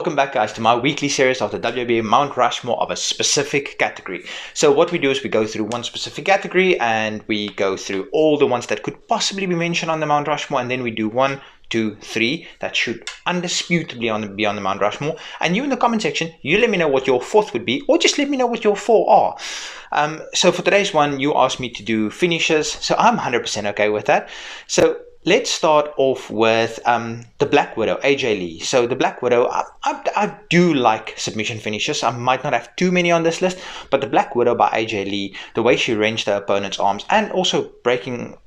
Welcome back, guys, to my weekly series of the WRESTLE Mount Rushmore of a specific category. So what we do is we go through one specific category and we go through all the ones that could possibly be mentioned on the Mount Rushmore, and then we do 1, 2, 3 that should undisputably be on the Mount Rushmore. And you in the comment section, you let me know what your fourth would be, or just let me know what your 4 are. So for today's one, you asked me to do finishes, so I'm 100% okay with that. So let's start off with the Black Widow, AJ Lee. So the Black Widow, I do like submission finishes. I might not have too many on this list, but the Black Widow by AJ Lee, the way she wrenched her opponent's arms and also breaking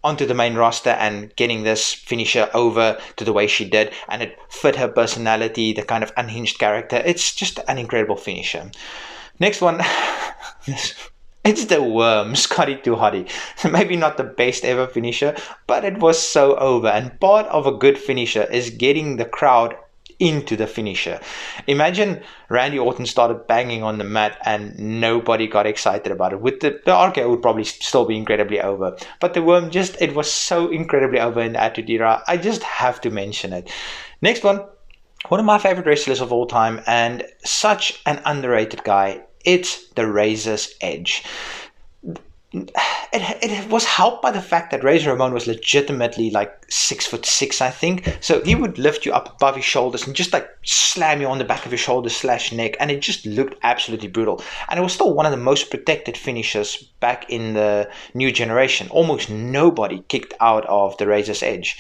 onto the main roster and getting this finisher over to the way she did, and it fit her personality, the kind of unhinged character. It's just an incredible finisher. Next one. It's the Worm, Scotty 2 Hottie. Maybe not the best ever finisher, but it was so over. And part of a good finisher is getting the crowd into the finisher. Imagine Randy Orton started banging on the mat and nobody got excited about it. With the RKO would probably still be incredibly over. But the Worm, it was so incredibly over in the Attitude Era. I just have to mention it. Next one of my favorite wrestlers of all time and such an underrated guy. It's the Razor's Edge. It was helped by the fact that Razor Ramon was legitimately like 6'6", I think. So he would lift you up above his shoulders and just like slam you on the back of your shoulders / neck, and it just looked absolutely brutal. And it was still one of the most protected finishers back in the new generation. Almost nobody kicked out of the Razor's Edge.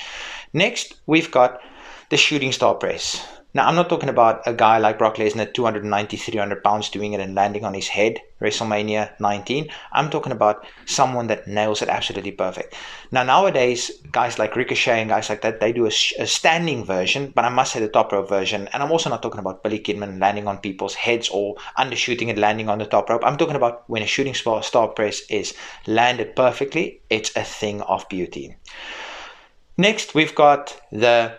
Next, we've got the Shooting Star Press. Now, I'm not talking about a guy like Brock Lesnar, 290, 300 pounds, doing it and landing on his head, WrestleMania 19. I'm talking about someone that nails it absolutely perfect. Now, nowadays, guys like Ricochet and guys like that, they do a standing version, but I must say the top rope version. And I'm also not talking about Billy Kidman landing on people's heads or undershooting and landing on the top rope. I'm talking about when a Shooting Star Press is landed perfectly, it's a thing of beauty. Next, we've got the...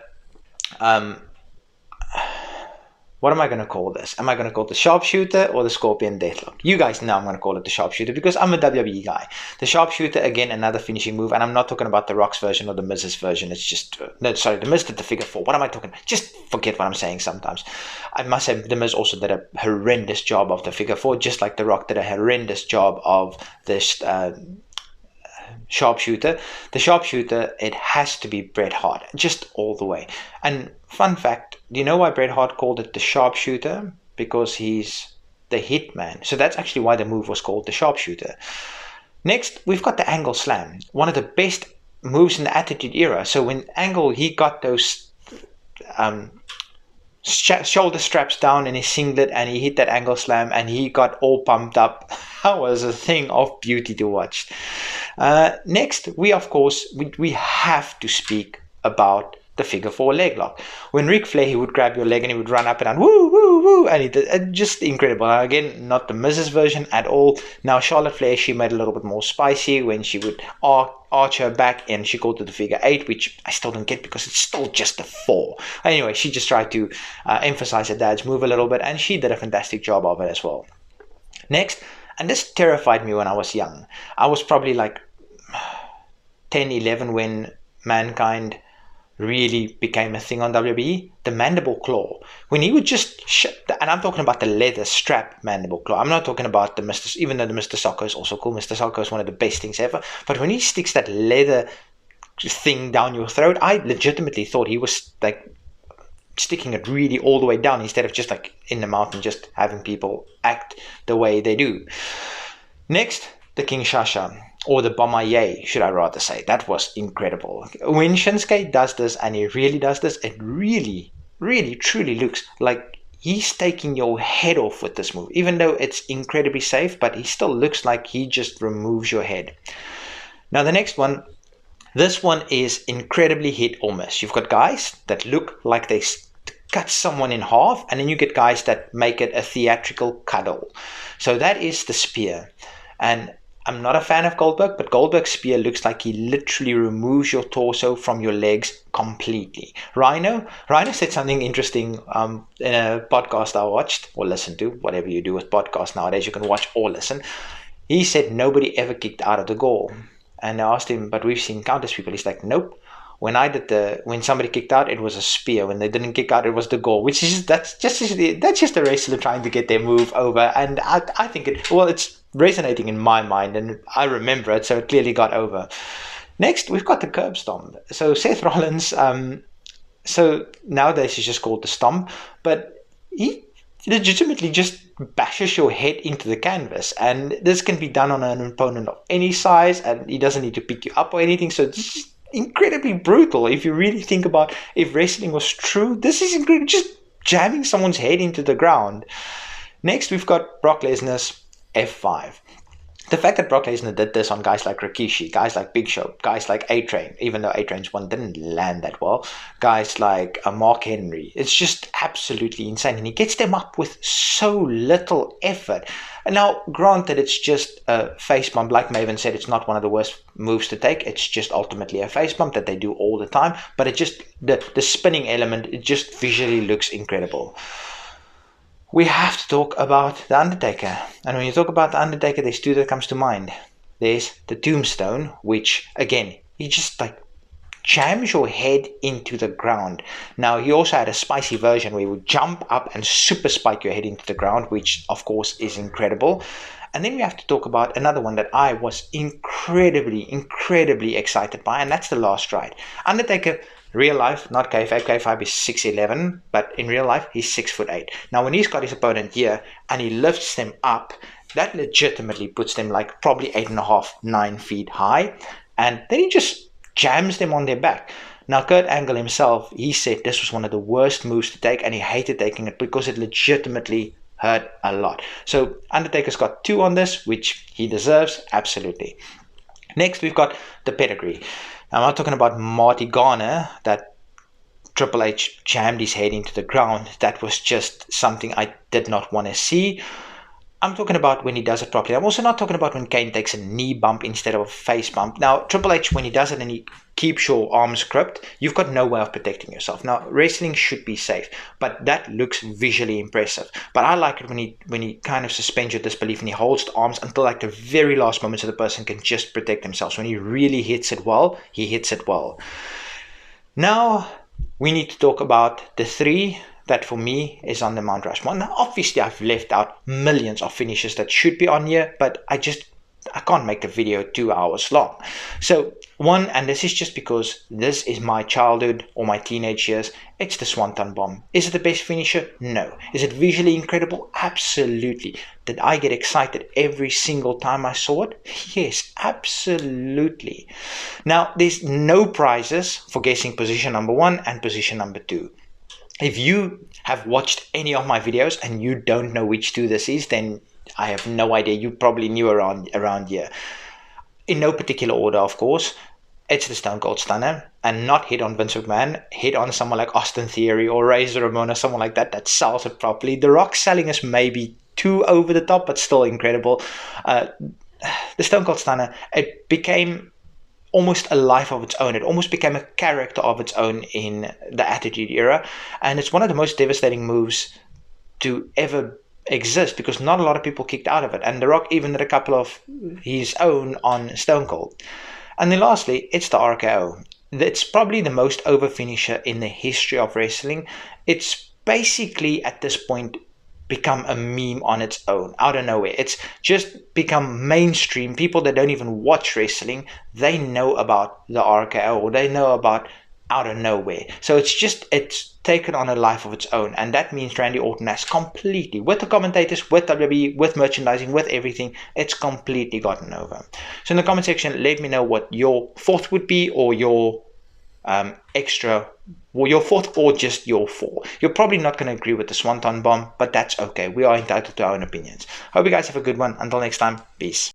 what am I going to call this? Am I going to call it the Sharpshooter or the Scorpion Deathlock? You guys know I'm going to call it the Sharpshooter because I'm a WWE guy. The Sharpshooter, again, another finishing move. And I'm not talking about the Rock's version or the Miz's version. It's just, the Miz did the figure 4. What am I talking about? Just forget what I'm saying sometimes. I must say the Miz also did a horrendous job of the figure 4, just like the Rock did a horrendous job of this Sharpshooter. The Sharpshooter, it has to be Bret Hart, just all the way. And fun fact, do you know why Bret Hart called it the Sharpshooter? Because he's the hitman. So that's actually why the move was called the Sharpshooter. Next, we've got the Angle Slam, one of the best moves in the Attitude Era. So when Angle, he got those shoulder straps down in his singlet and he hit that Angle Slam and he got all pumped up. That was a thing of beauty to watch. Next, we have to speak about the figure 4 leg lock. When Ric Flair, he would grab your leg and he would run up and down, woo, woo, woo, and he did just incredible. Again, not the Mrs. version at all. Now, Charlotte Flair, she made it a little bit more spicy when she would arch her back and she called it the figure 8, which I still don't get because it's still just a 4. Anyway, she just tried to emphasize her dad's move a little bit, and she did a fantastic job of it as well. Next, and this terrified me when I was young. I was probably like 10, 11 when Mankind really became a thing on WWE. The mandible claw. When he would just and I'm talking about the leather strap mandible claw. I'm not talking about the Mr. Even though the Mr. Socko is also cool. Mr. Socko is one of the best things ever. But when he sticks that leather thing down your throat, I legitimately thought he was like sticking it really all the way down instead of just like in the mouth and just having people act the way they do. Next, the Kinshasa, or the Bomaye, should I rather say. That was incredible. When Shinsuke does this, and he really does this, it really, really, truly looks like he's taking your head off with this move. Even though it's incredibly safe, but he still looks like he just removes your head. Now the next one, this one is incredibly hit or miss. You've got guys that look like they cut someone in half, and then you get guys that make it a theatrical cuddle. So that is the spear. And I'm not a fan of Goldberg, but Goldberg's spear looks like he literally removes your torso from your legs completely. Rhino said something interesting in a podcast I watched or listened to. Whatever you do with podcasts nowadays, you can watch or listen. He said nobody ever kicked out of the goal. And I asked him, but we've seen countless people. He's like, nope. when somebody kicked out, it was a spear. When they didn't kick out, it was the gore. That's just a wrestler trying to get their move over, and I think it's resonating in my mind, and I remember it, so it clearly got over. Next, we've got the curb stomp. So Seth Rollins, so nowadays he's just called the stomp, but he legitimately just bashes your head into the canvas, and this can be done on an opponent of any size, and he doesn't need to pick you up or anything. So this is incredibly brutal. If you really think about if wrestling was true, this is incredible, just jamming someone's head into the ground. Next, we've got Brock Lesnar's F5. The fact that Brock Lesnar did this on guys like Rikishi, guys like Big Show, guys like A-Train, even though A-Train's one didn't land that well, guys like Mark Henry, it's just absolutely insane. And he gets them up with so little effort. And now, granted, it's just a face bump. Like Maven said, it's not one of the worst moves to take. It's just ultimately a face bump that they do all the time. But it just, the spinning element, it just visually looks incredible. We have to talk about The Undertaker. And when you talk about The Undertaker, there's two that comes to mind. There's the Tombstone, which, again, he just jams your head into the ground. Now, he also had a spicy version where he would jump up and super spike your head into the ground, which, of course, is incredible. And then we have to talk about another one that I was incredibly excited by, and that's The Last Ride. Undertaker, real life, not kayfabe. Kayfabe is 6'11", but in real life, he's 6'8". Now, when he's got his opponent here and he lifts them up, that legitimately puts them like probably 8.5, 9 feet high, and then he just jams them on their back. Now, Kurt Angle himself, he said this was one of the worst moves to take, and he hated taking it because it legitimately hurt a lot. So Undertaker's got 2 on this, which he deserves, absolutely. Next, we've got the pedigree. Now, I'm not talking about Marty Garner, that Triple H jammed his head into the ground. That was just something I did not want to see. I'm talking about when he does it properly. I'm also not talking about when Kane takes a knee bump instead of a face bump. Now, Triple H, when he does it and he keeps your arms gripped, you've got no way of protecting yourself. Now, wrestling should be safe, but that looks visually impressive. But I like it when he kind of suspends your disbelief and he holds the arms until like the very last moment so the person can just protect themselves. When he really hits it well, he hits it well. Now, we need to talk about the 3 that for me is on the Mount Rushmore. Now, obviously, I've left out millions of finishes that should be on here, but I can't make the video 2 hours long. So, one, and this is just because this is my childhood or my teenage years, it's the Swanton Bomb. Is it the best finisher? No. Is it visually incredible? Absolutely. Did I get excited every single time I saw it? Yes, absolutely. Now, there's no prizes for guessing position number 1 and position number 2. If you have watched any of my videos and you don't know which 2 this is, then I have no idea. You probably knew around here. In no particular order, of course. It's the Stone Cold Stunner, and not hit on Vince McMahon, hit on someone like Austin Theory or Razor Ramon or someone like that sells it properly. The Rock selling is maybe too over the top, but still incredible. The Stone Cold Stunner, it became almost a life of its own. It almost became a character of its own in the Attitude Era, and it's one of the most devastating moves to ever exist because not a lot of people kicked out of it, and The Rock even did a couple of his own on Stone Cold. And then lastly, it's the RKO. It's probably the most over finisher in the history of wrestling. It's basically at this point become a meme on its own, out of nowhere. It's just become mainstream. People that don't even watch wrestling, they know about the RKO, or they know about out of nowhere. So it's taken on a life of its own, and that means Randy Orton has completely, with the commentators, with WWE, with merchandising, with everything, it's completely gotten over. So in the comment section, let me know what your 4th would be, or your your 4th, or just your 4. You're probably not going to agree with the Swanton Bomb, but that's okay. We are entitled to our own opinions. Hope you guys have a good one. Until next time, peace.